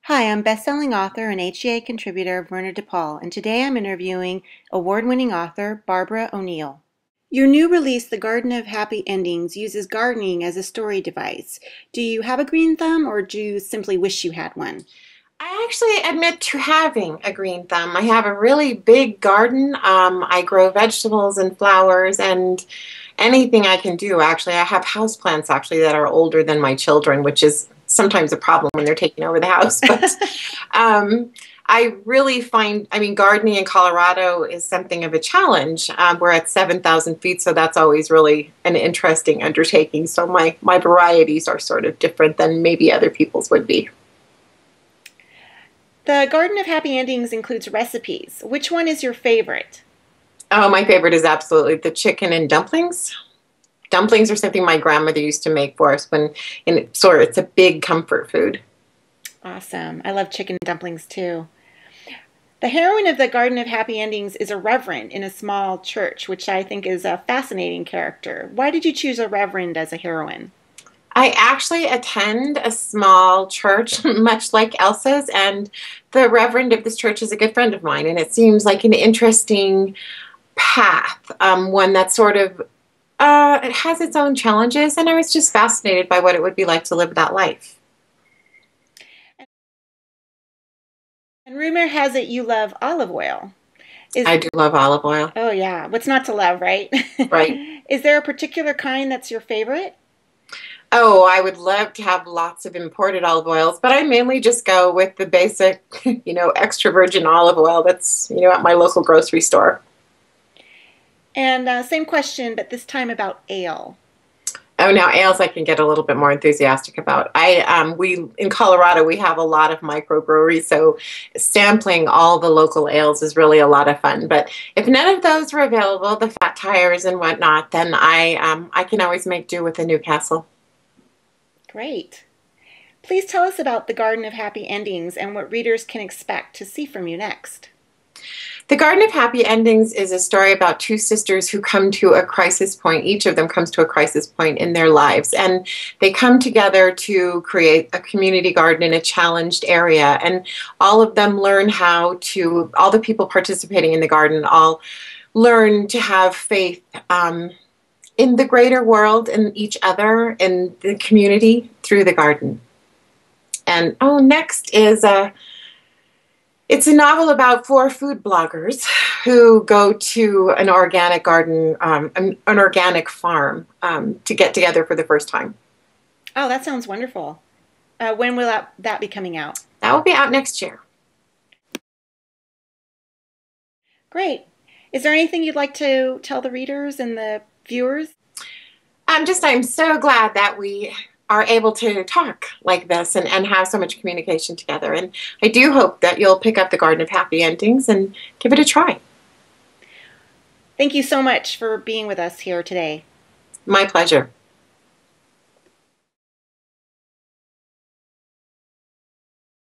Hi, I'm best-selling author and HEA contributor Verna DePaul, and today I'm interviewing award-winning author Barbara O'Neill. Your new release, The Garden of Happy Endings, uses gardening as a story device. Do you have a green thumb, or do you simply wish you had one? I actually admit to having a green thumb. I have a really big garden. I grow vegetables and flowers and anything I can do. Actually, I have houseplants actually that are older than my children, which is sometimes a problem when they're taking over the house. But um, I really find, gardening in Colorado is something of a challenge. We're at 7,000 feet, so that's always really an interesting undertaking. So my varieties are sort of different than maybe other people's would be. The Garden of Happy Endings includes recipes. Which one is your favorite? Oh, my favorite is absolutely the chicken and dumplings. Dumplings are something my grandmother used to make for us it's a big comfort food. Awesome. I love chicken dumplings too. The heroine of The Garden of Happy Endings is a reverend in a small church, which I think is a fascinating character. Why did you choose a reverend as a heroine? I actually attend a small church, much like Elsa's, and the reverend of this church is a good friend of mine, and it seems like an interesting path, one that sort of it has its own challenges, and I was just fascinated by what it would be like to live that life. And rumor has it you love olive oil. Is I do love olive oil, Oh yeah, what's not to love, right? right? Is there a particular kind that's your favorite? Oh, I would love to have lots of imported olive oils, but I mainly just go with the basic, extra virgin olive oil that's, at my local grocery store. And same question, but this time about ale. Oh, now ales I can get a little bit more enthusiastic about. We in Colorado we have a lot of microbreweries, so sampling all the local ales is really a lot of fun. But if none of those are available, the fat tires and whatnot, then I can always make do with a Newcastle. Great. Please tell us about the Garden of Happy Endings and what readers can expect to see from you next. The Garden of Happy Endings is a story about two sisters who come to a crisis point. Each of them comes to a crisis point in their lives, and they come together to create a community garden in a challenged area. And all of them learn all the people participating in the garden all learn to have faith in the greater world, in each other, in the community through the garden. And next is it's a novel about four food bloggers who go to an organic garden, an organic farm, to get together for the first time. Oh, that sounds wonderful. When will that be coming out? That will be out next year. Great. Is there anything you'd like to tell the readers and the viewers? I'm so glad that we are able to talk like this and have so much communication together. And I do hope that you'll pick up The Garden of Happy Endings and give it a try. Thank you so much for being with us here today. My pleasure.